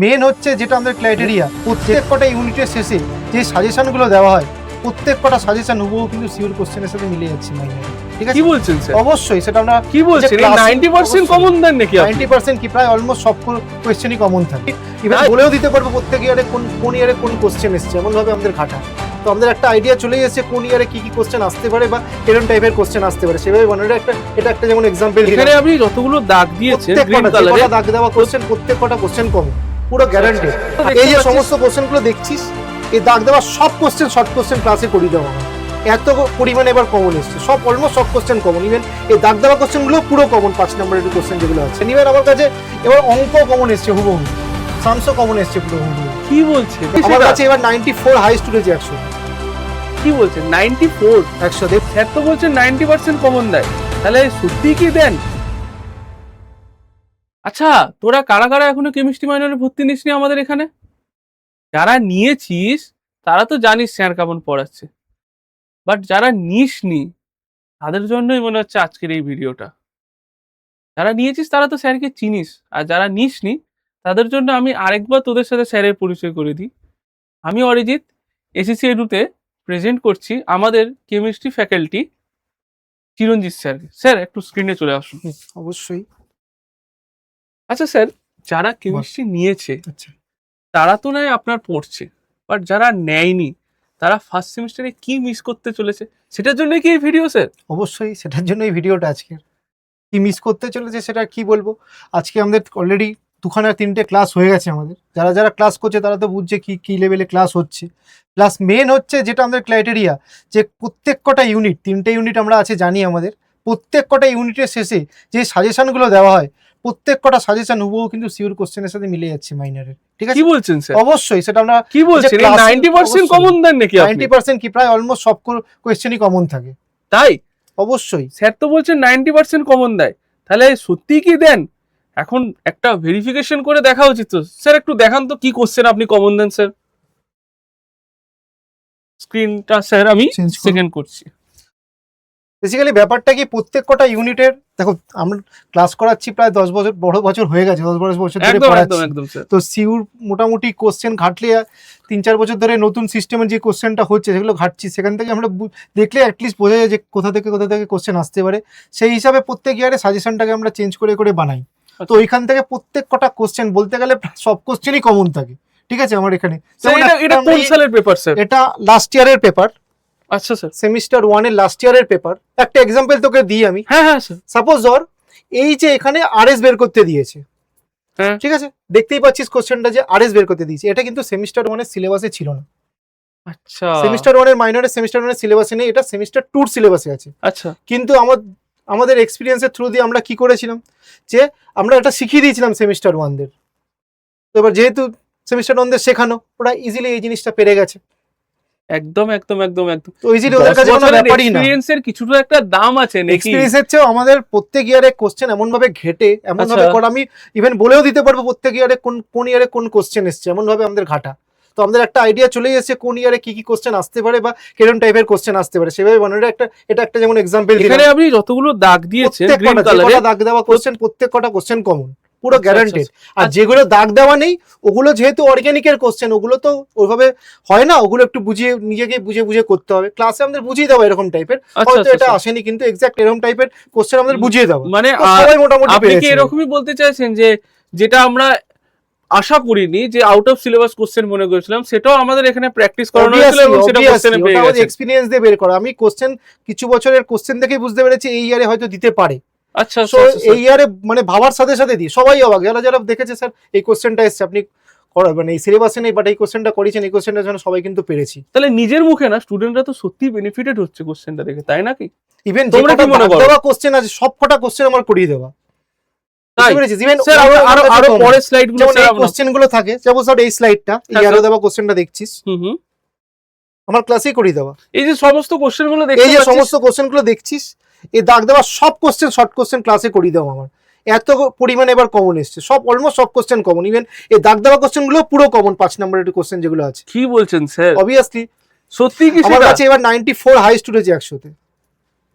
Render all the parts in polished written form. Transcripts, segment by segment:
Main হচ্ছে যেটা আমাদের ক্রাইটেরিয়া, প্রত্যেক কটা ইউনিটের শেষে যে সাজেশনগুলো দেওয়া হয় প্রত্যেক কটা সাজেশন হুবহু কিন্তু সিউর কোশ্চেনের সাথে মিলে যাচ্ছে মাইনে। ঠিক আছে, কি বলছেন স্যার? অবশ্যই সেটা আমরা কি বলছেন, 90% কমন দেন নাকি আপনি? 90% কি প্রায় অলমোস্ট সব কোশ্চেনই কমন থাকে। ইভেন বলেও দিতে পারবো প্রত্যেক ইয়ারে কোন ইয়ারে কোন কোশ্চেন এসছে, এমন ভাবে আমাদের ঘাটা। তো আমাদের একটা আইডিয়া চলে এসেছে কোন ইয়ারে কি কি কোশ্চেন আসতে পারে বা এরকম টাইপের কোশ্চেন আসতে পারে, সেভাবে বানানো এটা একটা যেমন এক্সাম্পল দিলাম। এখানে আপনি যতগুলো দাগ দিয়েছেন গ্রিন কালারে, দাগ দেওয়া কোশ্চেন প্রত্যেক কটা কোশ্চেন কমন, পুরো গ্যারান্টেড। এই যে সমস্ত কোশ্চেনগুলো দেখছিস, এই দাগ দেওয়া সব কোশ্চেন শর্ট কোশ্চেন ক্লাসে করিয়ে দেওয়া হয়। এত পরিমাণে এবার কমন এসছে, সব অলমোস্ট সব কোশ্চেন কমন। ইভেন এই দাগ দেওয়া কোশ্চেনগুলো পুরো কমন, 5 নম্বরের কোশ্চেন যেগুলো আছে। এবার আমার কাছে এবার অঙ্ক কমন এসছে হুবহু, সামসও কমন এসছে পুরো হুবহু। কি বলছেন? আমার কাছে এবার 94 হাই স্টুডেন্ট 100। কি বলছেন 94 100 দেখ, স্যার তো বলছেন 90% কমন দেয়, তাহলে সত্যি কি দেন? আচ্ছা, তোরা কারা কারা এখনো কেমিস্ট্রি মাইনরে ভর্তি নিসনি আমাদের এখানে? যারা নিয়েছিস তারা তো জানিস স্যার কেমন পড়াচ্ছে, বাট যারা নিসনি তাদের জন্যই মনে হচ্ছে আজকের এই ভিডিওটা। যারা নিয়েছিস তারা তো স্যারকে চিনিস, আর যারা নিসনি তাদের জন্য আমি আরেকবার তোদের সাথে স্যারের পরিচয় করে দিই। আমি অরিজিৎ, এসিসি এডুতে প্রেজেন্ট করছি আমাদের কেমিস্ট্রি ফ্যাকাল্টি চিরঞ্জিত স্যারকে। স্যার একটু স্ক্রিনে চলে আসুন। অবশ্যই। আচ্ছা স্যার, যারা কেমিস্ট্রি নিয়েছে আচ্ছা, তারা তো নয় আপনার পড়ছে, বাট যারা নেয়নি তারা ফার্স্ট সেমিস্টারে কি মিস করতে চলেছে, সেটার জন্য কি এই ভিডিও স্যার? অবশ্যই সেটার জন্য এই ভিডিওটা আজকের। কি মিস করতে চলেছে সেটা কি বলবো। আজকে আমাদের অলরেডি 2-3টে ক্লাস হয়ে গেছে আমাদের। যারা যারা ক্লাস করছে তারা তো বুঝছে কি কি লেভেলে ক্লাস হচ্ছে। প্লাস মেন হচ্ছে যেটা আমাদের ক্রাইটেরিয়া, যে প্রত্যেক কটা ইউনিট, 3টে ইউনিট আমরা আছে জানি আমাদের, প্রত্যেক কটা ইউনিটের শেষে যে সাজেশনগুলো দেওয়া হয় প্রত্যেক কটা সাজেশন হুবহু কিন্তু সিউর কোশ্চেনের সাথে মিলে যাচ্ছে মাইনারের। ঠিক আছে, কি বলছেন স্যার? অবশ্যই সেটা আমরা কি বলছেন, 90% কমন দেন নাকি আপনি? 90% কি প্রায় অলমোস্ট সব কোয়েশ্চেনই কমন থাকে। তাই অবশ্যই স্যার তো বলছেন 90% কমন দেয়, তাহলে সত্যি কি দেন? এখন একটা ভেরিফিকেশন করে দেখা উচিত তো। স্যার একটু দেখান তো কি কোশ্চেন আপনি কমন দেন স্যার। স্ক্রিনটা স্যার আমি সেকেন্ড করছি। বেসিক্যালি ব্যাপারটা কি, প্রত্যেক কটা ইউনিটের দেখো, আমরা ক্লাস করাচ্ছি প্রায় 10 বছর, বড় বছর হয়ে গেছে, 10-12 বছর ধরে একদম একদম পড়াচ্ছি। একদম স্যার। তো সিউর মোটামুটি কোশ্চেন ঘাটলে 3-4 বছর ধরে নতুন সিস্টেমের যে কোশ্চেনটা হচ্ছে সেগুলো ঘাটছি, সেখান থেকে আমরা দেখলে অ্যাটলিস্ট বোঝা যায় যে কোথা থেকে কোশ্চেন আসতে পারে। সেই হিসাবে প্রত্যেক ইয়ারে সাজেশনটাকে আমরা চেঞ্জ করে করে বানাই। তো ওইখান থেকে প্রত্যেক কটা কোশ্চেন বলতে গেলে সব কোশ্চেনই কমন থাকে। ঠিক আছে, আমার এখানে এটা কোন সালের পেপার স্যার? এটা লাস্ট ইয়ারের পেপার। আচ্ছা স্যার, সেমিস্টার 1 এর লাস্ট ইয়ারের পেপার। একটা এক্সাম্পল তোকে দিই আমি। হ্যাঁ হ্যাঁ স্যার। সাপোজ ধর এই যে এখানে আরএস বের করতে দিয়েছে, হ্যাঁ ঠিক আছে, দেখতেই পাচ্ছিস কোশ্চেনটা যে আরএস বের করতে দিয়েছে, এটা কিন্তু সেমিস্টার 1 এর সিলেবাসে ছিল না। আচ্ছা সেমিস্টার 1 এর মাইনরের সেমিস্টার 1 এর সিলেবাসে নেই, এটা সেমিস্টার 2 এর সিলেবাসে আছে। আচ্ছা কিন্তু আমাদের এক্সপিরিয়েন্সের থ্রু দিয়ে আমরা কি করেছিলাম, যে আমরা এটা শিখিয়ে দিয়েছিলাম সেমিস্টার 1 দের। তো এবার যেহেতু সেমিস্টার 1 দের শেখানো, ওরা ইজিলি এই জিনিসটা পেরে গেছে। একদম একদম একদম একদম। তো ইজিলি ওদের কাছে কোনো ব্যাপারই না। এক্সপেরিয়েন্সের কিছুটা একটা দাম আছে নাকি? এক্সপেরিয়েন্সের চেয়েও আমাদের প্রত্যেক ইয়ারে কোশ্চেন এমন ভাবে ঘেটে, এমন ভাবে করা, আমি ইভেন বলেও দিতে পারবো প্রত্যেক ইয়ারে কোন ইয়ারে কোন কোশ্চেন এসছে, এমন ভাবে আমাদের ঘাটা। তো আমাদের একটা আইডিয়া চলে এসেছে কোন ইয়ারে কি কি কোশ্চেন আসতে পারে বা কিরকম টাইপের কোশ্চেন আসতে পারে, সেভাবে বানানো এটা একটা যেমন এক্সাম্পল দিলাম। এখানে আপনি যতগুলো দাগ দিয়েছেন গ্রিন কালারে, দাগ দেওয়া কোশ্চেন প্রত্যেক কটা কোশ্চেন কমন, পুরো আচ্ছা, গ্যারান্টেড। আচ্ছা, আর যেগুলো দাগ দেওয়া নেই ওগুলো যেহেতু অর্গানিকের কোশ্চেন, ওগুলো তো ওইভাবে হয় না, ওগুলো একটু বুঝিয়ে নিজেকে বুঝে বুঝে করতে হবে। ক্লাসে আমাদের বুঝিয়ে দেওয়া এরকম টাইপের, হয়তো এটা আসেনি কিন্তু এক্সাক্ট এরকম টাইপের কোশ্চেন আমাদের বুঝিয়ে দেওয়া, মানে সবাই মোটামুটি আপনি কি এরকমই বলতে চাইছেন যে যেটা আমরা আশা করিনি যে আউট অফ সিলেবাস কোশ্চেন মনে করেছিলাম, সেটাও আমাদের এখানে প্র্যাকটিস করানো হয়েছিল এবং সেটা কোশ্চেনে পেয়ে গেছে। এক্সপেরিয়েন্স দিয়ে বের করা, আমি কোশ্চেন কিছু বছরের কোশ্চেন দেখেই বুঝতে পেরেছি এই ইয়ারে হয়তো দিতে পারে। আচ্ছা এই ইয়ারে মানে ভাবার সাথে সাথে দিই, সবাই অবাক যারা যারা দেখেছে স্যার এই কোশ্চেনটা এসছে, আপনি মানে এই সিলেবাসে নেই বাট এই কোশ্চেনটা করেছেন, এই কোশ্চেনটার জন্য সবাই কিন্তু পেরেছি। তাহলে নিজের মুখে না, স্টুডেন্টরা তো সত্যি বেনিফিটেড হচ্ছে কোশ্চেনটা দেখে, তাই নাকি? ইভেন তোমরা কি মনে করো? দেওয়া কোশ্চেন আছে সব কটা কোশ্চেন আমার করিয়ে দেওয়া। তাই ইভেন স্যার আরো পরের স্লাইডগুলো যেমন এই কোশ্চেনগুলো থাকে, যেমন স্যার এই স্লাইডটা, এই আরো দেওয়া কোশ্চেনটা দেখছিস, আমার ক্লাসেই করিয়ে দেওয়া। এই যে সমস্ত কোশ্চেনগুলো দেখছিস, এই যে সমস্ত কোশ্চেনগুলো দেখছিস, এই দাগ দেওয়া সব কোশ্চেন শর্ট কোশ্চেন ক্লাসে করিয়ে দেওয়া আমার। এত পরিমাণে এবার কমন এসছে, সব অলমোস্ট সব কোশ্চেন কমন। ইভেন এই দাগ দেওয়া কোশ্চেনগুলো পুরো কমন, 5 নম্বরের কোশ্চেন যেগুলো আছে। কি বলছেন স্যার? অবভিয়াসলি সত্যি কি? আমার কাছে এবার 94 হাই স্টুডেন্ট 100-তে।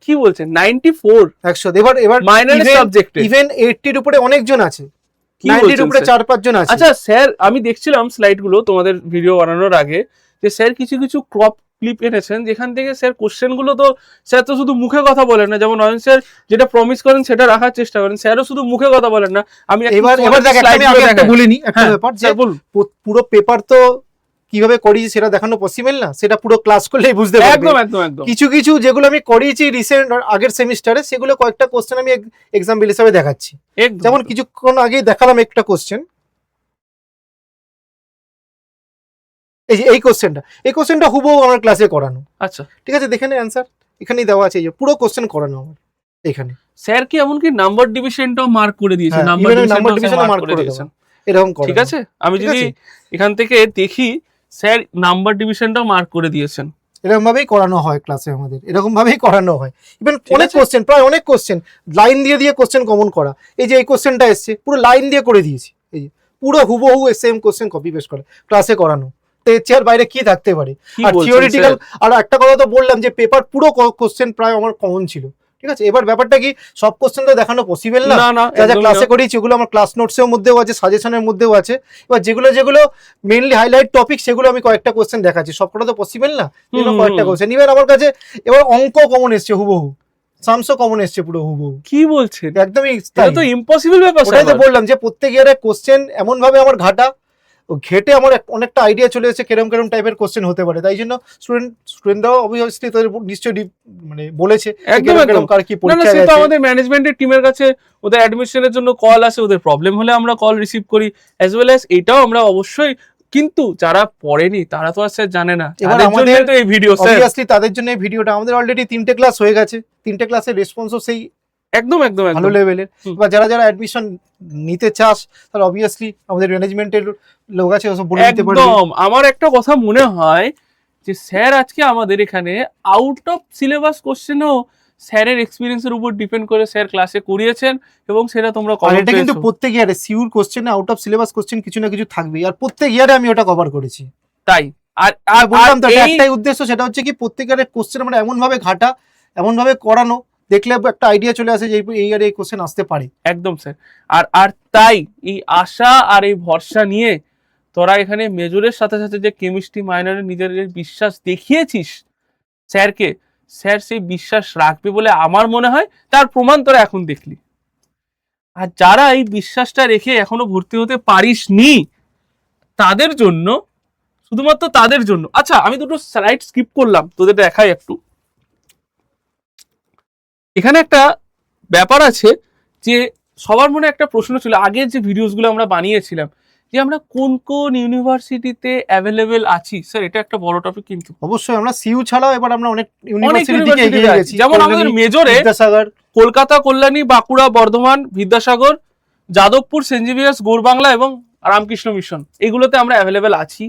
কি বলছেন 94 100 এবার মাইনর সাবজেক্টে? ইভেন 80 এর উপরে অনেকজন আছে, কি 90 বলছেন উপরে স্যার? 4-5 জন আছে। আচ্ছা স্যার, আমি দেখছিলাম স্লাইড গুলো তোমাদের ভিডিও বানানোর আগে, যে স্যার কিছু কিছু ক্রপ ক্লিপ এনেছেন যেখান থেকে স্যার কোশ্চেন গুলো তো স্যার তো শুধু মুখে কথা বলেন না, যেমন নয়ন স্যার যেটা প্রমিস করেন সেটা রাখার চেষ্টা করেন, স্যারও শুধু মুখে কথা বলেন না। আমি এবার দেখ, একটা আমি আগে একটা বলিনি, একটা হ্যাঁ, ব্যাপার যে স্যার বলুন। পুরো পেপার তো কিভাবে করিয়েছি সেটা দেখানো পসিবল না, সেটা পুরো ক্লাস করলেই বুঝতে পারবে। একদম একদম একদম কিছু কিছু যেগুলো আমি করিয়েছি রিসেন্ট আগের সেমিস্টারে, সেগুলো কয়েকটা কোশ্চেন আমি এক্সাম্পল হিসেবে দেখাচ্ছি। একদম। যেমন কিছুক্ষণ আগেই দেখালাম একটা কোশ্চেন, এই যে এই কোশ্চেনটা হুবহু আমার ক্লাসে করানো। আচ্ছা ঠিক আছে, দেখে নে অ্যান্সার এখানেই দেওয়া আছে, এই যে পুরো কোশ্চেন করানো আমার এখানে। স্যার কি এমনকি নাম্বার ডিভিশনটাও মার্ক করে দিয়েছে, হ্যাঁ, নাম্বার even ওই number ডিভিশন division-ও মার্ক mark করে করে দিয়েছেন। এরকম করানো। ঠিক আছে, আমি ঠিক যদি আছে? এখান থেকে দেখি স্যার নাম্বার ডিভিশনটাও মার্ক করে দিয়েছেন। এরকম ভাবেই করানো হয় ক্লাসে আমাদের, এরকম ভাবেই করানো হয়। ইভেন ঠিক অনেক আছে। কোশ্চেন, প্রায় অনেক কোশ্চেন লাইন দিয়ে দিয়ে কোশ্চেন কমন করা। এই যে এই কোশ্চেনটা এসছে পুরো লাইন দিয়ে করে দিয়েছি, এই যে পুরো হুবহু সেম কোশ্চেন কপি পেস্ট করে ক্লাসে করানো। তো এর চেয়ে আর বাইরে কি থাকতে পারে? কি আর বলছেন থিওরিটিক্যাল, স্যার? আর একটা কথা তো বললাম যে পেপার পুরো কোশ্চেন প্রায় আমার কমন ছিল। ঠিক আছে, এবার ব্যাপারটা কি, সব কোশ্চেন তো দেখানো পসিবল না। না না, যা যা একদমই ক্লাসে না। করিয়েছি ওগুলো আমার ক্লাস নোটসের মধ্যেও আছে, সাজেশনের মধ্যেও আছে। এবার যেগুলো যেগুলো মেইনলি হাইলাইট টপিক, সেগুলো আমি কয়েকটা কোশ্চেন দেখাচ্ছি, সবকটা তো পসিবল না, এগুলো কয়েকটা কোশ্চেন। এবার আমার কাছে এবার অঙ্ক কমন এসছে হুবহু, সামসও কমন এসছে পুরো হুবহু। কি বলছেন? একদমই এটা তো ইম্পসিবল ব্যাপার ওটাই তো স্যার। বললাম যে প্রত্যেক ইয়ারে কোশ্চেন এমন ভাবে আমার ঘাটা, ও ঘেটে আমার অনেকটা আইডিয়া চলে এসেছে কেরম কেরম টাইপের কোশ্চেন হতে পারে। তাই জন্য স্টুডেন্টরাও অবভিয়াসলি তাদের নিশ্চয়ই মানে বলেছে একদম কেরম একদম। কেরম কার কি না না, পরীক্ষা সে তো গেছে। আমাদের ম্যানেজমেন্টের টিমের কাছে ওদের অ্যাডমিশনের জন্য কল আসে, ওদের প্রবলেম হলে আমরা কল রিসিভ করি, অ্যাজ ওয়েল অ্যাজ এটাও আমরা অবশ্যই। কিন্তু যারা পড়েনি তারা তো আর স্যার জানে না, এবার তাদের আমাদের জন্যই তো এই ভিডিও স্যার। অবভিয়াসলি তাদের জন্য এই ভিডিওটা। আমাদের অলরেডি 3টে ক্লাস হয়ে গেছে, 3টে ক্লাসের রেসপন্সও সেই একদম একদম ভালো একদম। লেভেলের। হুম। এবার যারা যারা অ্যাডমিশন নিতে চাস, তাহলে অবভিয়াসলি আমাদের ম্যানেজমেন্টের লোক আছে, ওসব বলে দিতে পারবে। একদম। আমার একটা কথা মনে হয় যে স্যার আজকে আমাদের এখানে আউট অফ সিলেবাস কোশ্চেনও স্যারের এক্সপিরিয়েন্সের উপর ডিপেন্ড করে স্যার ক্লাসে করিয়েছেন, এবং সেটা তোমরা আর কমন এটা কিন্তু পেয়েছো। প্রত্যেক ইয়ারে সিউর কোশ্চেনে আউট অফ সিলেবাস কোশ্চেন কিছু না কিছু থাকবেই, আর প্রত্যেক ইয়ারে আমি ওটা কভার করেছি। তাই আর আর আর বললাম তো, এটা এই একটাই উদ্দেশ্য, সেটা হচ্ছে কি প্রত্যেক ইয়ারে কোশ্চেন আমরা এমন ভাবে ঘাটা, এমন ভাবে করানো, দেখলে একটা আইডিয়া চলে আসে যে এই ইয়ারে এই কোশ্চেন আসতে পারে। একদম স্যার। আর আর তাই এই আশা আর এই ভরসা নিয়ে তোরা এখানে মেজরের সাথে সাথে যে কেমিস্ট্রি মাইনরে নিজের বিশ্বাস দেখিয়েছিস স্যারকে, স্যার সেই বিশ্বাস রাখবে বলে আমার মনে হয়, তার প্রমাণ তোরা এখন দেখলি। আর যারা এই বিশ্বাসটা রেখে এখনো ভর্তি হতে পারিস নি, তাদের জন্য, শুধুমাত্র তাদের জন্য, আচ্ছা আমি দুটো স্লাইড স্কিপ করলাম, তোদের দেখাই একটু। এখানে একটা ব্যাপার আছে যে সবার মনে একটা প্রশ্ন ছিল, আগের যে ভিডিওস গুলো আমরা বানিয়েছিলাম, যে আমরা কোন কোন ইউনিভার্সিটিতে অ্যাভেলেবেল আছি। স্যার এটা একটা বড় টপিক কিন্তু। অবশ্যই আমরা সিইউ ছাড়াও এবার আমরা অনেক অনেক ইউনিভার্সিটি থেকে ইউনিভার্সিটিতে এগিয়ে আছি, গেছি। যেমন আমাদের মেজরে বিদ্যাসাগর, কলকাতা, কল্যাণী, বাঁকুড়া, বর্ধমান, বিদ্যাসাগর, যাদবপুর, সেন্ট জেভিয়ার্স, গৌরবাংলা এবং রামকৃষ্ণ মিশন, এগুলোতে আমরা অ্যাভেলেবেল আছি।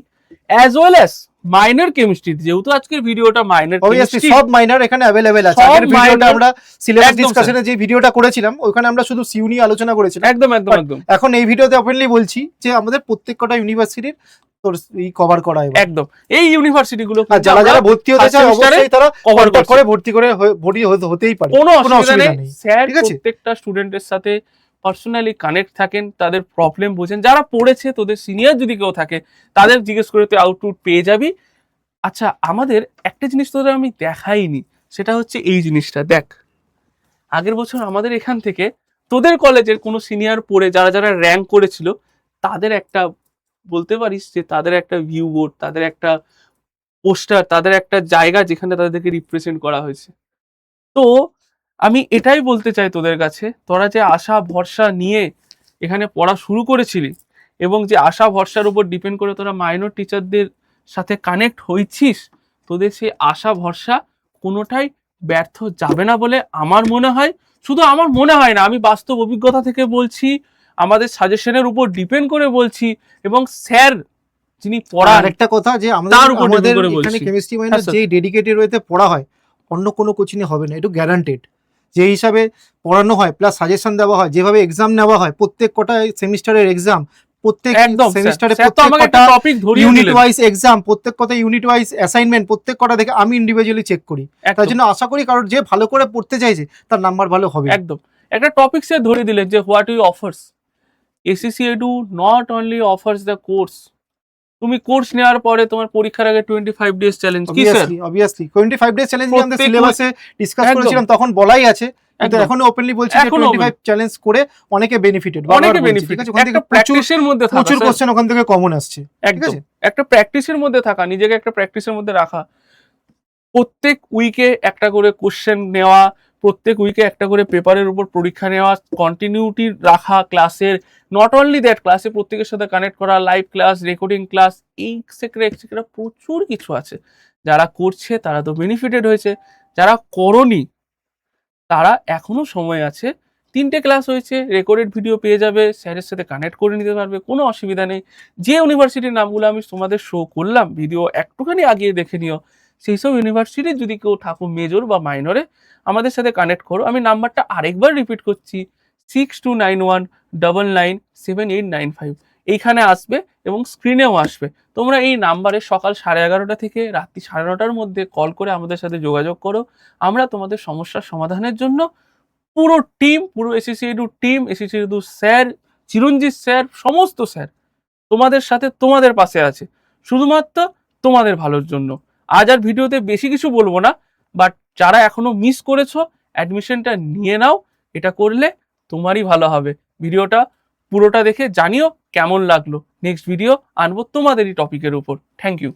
As well as minor chemistry, যেহেতু আজকের ভিডিওটা মাইনর অবভিয়াসলি কেমিস্ট্রি, সব মাইনর এখানে अवेलेबल আছে। সব আগের ভিডিওটা minor- আমরা সিলেবাস একদম ডিসকাশনে যে ভিডিওটা করেছিলাম, ওখানে আমরা শুধু সিইউ নিয়ে আলোচনা করেছিলাম। একদম একদম একদম এখন এই ভিডিওতে ওপেনলি বলছি যে আমাদের প্রত্যেকটা ইউনিভার্সিটির তোর কভার করা এবার। একদম। এই ইউনিভার্সিটি গুলো আর যারা যারা ভর্তি হতে first চায় semester-এ অবশ্যই তারা cover কন্টাক্ট করছি। করে ভর্তি হতেই পারে, কোনো কোনো অসুবিধা নেই। স্যার ঠিক আছে? প্রত্যেকটা স্টুডেন্টের সাথে পার্সোনালি কানেক্ট থাকেন, তাদের প্রবলেম বোঝেন, যারা পড়েছে, তোদের সিনিয়র যদি কেউ থাকে তাদের জিজ্ঞেস করে তুই আউটপুট পেয়ে যাবি। আচ্ছা আমাদের একটা জিনিস তোদের আমি দেখাইনি, সেটা হচ্ছে এই জিনিসটা দেখ। আগের বছর আমাদের এখান থেকে তোদের কলেজের কোনো সিনিয়র পড়ে যারা যারা র্যাঙ্ক করেছিল, তাদের একটা, বলতে পারিস যে তাদের একটা ভিউ বোর্ড, তাদের একটা পোস্টার, তাদের একটা জায়গা যেখানে তাদেরকে রিপ্রেজেন্ট করা হয়েছে। তো আমি এটাই বলতে চাই তোদের কাছে, তোরা যে আশা ভরসা নিয়ে এখানে পড়া শুরু করেছিলি, এবং যে আশা ভরসার উপর ডিপেন্ড করে তোরা মাইনর টিচারদের সাথে কানেক্ট হয়েছিস, তোদের সেই আশা ভরসা কোনোটাই ব্যর্থ যাবে না বলে আমার মনে হয়। শুধু আমার মনে হয় না, আমি বাস্তব অভিজ্ঞতা থেকে বলছি, আমাদের সাজেশনের উপর ডিপেন্ড করে বলছি, এবং স্যার যিনি পড়ান আরেকটা কথা যে তার উপর আমাদের depend করে এখানে বলছি। কেমিস্ট্রি মাইনর হ্যাঁ, স্যার। যেই ডেডিকেটেড ওয়েতে পড়া হয়, অন্য কোনো কোচিংয়ে হবে না, এটা গ্যারান্টেড। যে হিসাবে পড়ানো হয় প্লাস সাজেশন দেওয়া হয়, যেভাবে এক্সাম নেওয়া হয়, প্রত্যেক কটা সেমিস্টারের এক্সাম, প্রত্যেক একদম সেমিস্টারে স্যার তো আমাকে একটা টপিক ধরিয়ে ইউনিট দিলেন। ওয়াইজ এক্সাম, প্রত্যেক কটা ইউনিট ওয়াইজ অ্যাসাইনমেন্ট, প্রত্যেক কটা দেখে আমি ইন্ডিভিজুয়ালি চেক করি। তার একদম জন্য আশা করি কারোর যে ভালো করে পড়তে চাইছে তার নাম্বার ভালো হবে। একদম একটা টপিক স্যার ধরে দিলেন যে what you offers. ACC Edu not only offers the course, তুমি কোর্স নেওয়ার পরে তোমার পরীক্ষার আগে 25 ডেজ চ্যালেঞ্জ কি স্যার? অবভিয়াসলি 25 ডেজ চ্যালেঞ্জ নিয়ে আমাদের প্রত্যেক সিলেবাসে ডিসকাস একদম। করেছিলাম, তখন বলাই আছে, কিন্তু একদম। এখনো ওপেনলি বলছি যে এখনো 25 চ্যালেঞ্জ করে অনেকে বেনিফিটেড, অনেকে বেনিফিট, ঠিক আছে, ওখান থেকে একটা প্র্যাকটিসের মধ্যে থাকা প্রচুর স্যার। কোশ্চেন ওখান থেকে কমন আসছে, ঠিক একদম আছে। একটা প্র্যাকটিসের মধ্যে থাকা, নিজেকে একটা প্র্যাকটিসের মধ্যে রাখা, প্রত্যেক উইকে একটা করে কোশ্চেন নেওয়া, প্রত্যেক উইকে একটা করে পেপারের উপর পরীক্ষা নেওয়া, কন্টিনিউটি রাখা ক্লাসের, নট অনলি দ্যাট, ক্লাসে প্রত্যেকের সাথে কানেক্ট করা, লাইভ ক্লাস, রেকর্ডিং ক্লাস, এই এক্সেট্রা প্রচুর কিছু আছে। যারা করছে তারা তো বেনিফিটেড হয়েছে, যারা করনি তারা এখনো সময় আছে। 3টে ক্লাস হয়েছে, রেকর্ডেড ভিডিও পেয়ে যাবে, স্যারের সাথে কানেক্ট করে নিতে পারবে, কোনো অসুবিধা নেই। যে ইউনিভার্সিটির নামগুলো আমি তোমাদের শো করলাম, ভিডিও একটুখানি আগিয়ে দেখে নিও। সেই সব ইউনিভার্সিটির যদি কেউ থাকো মেজর বা মাইনরে, আমাদের সাথে কানেক্ট করো। আমি নাম্বারটা আরেকবার রিপিট করছি, 6291997895, এইখানে আসবে এবং স্ক্রিনেও আসবে। তোমরা এই নাম্বারে সকাল 11:30 থেকে রাত্রি 9:30টার মধ্যে কল করে আমাদের সাথে যোগাযোগ করো। আমরা তোমাদের সমস্যার সমাধানের জন্য পুরো টিম, পুরো ACC Edu team, ACC Edu sir, Chiranjit sir, সমস্ত স্যার তোমাদের সাথে, তোমাদের পাশে আছে, শুধুমাত্র তোমাদের ভালোর জন্য। আজ আর ভিডিওতে বেশি কিছু বলবো না, বাট যারা এখনো মিস করেছো অ্যাডমিশনটা নিয়ে নাও, এটা করলে তোমারই ভালো হবে। ভিডিওটা পুরোটা দেখে জানিও কেমন লাগলো। নেক্সট ভিডিও আনবো তোমাদেরই টপিকের উপর। Thank you.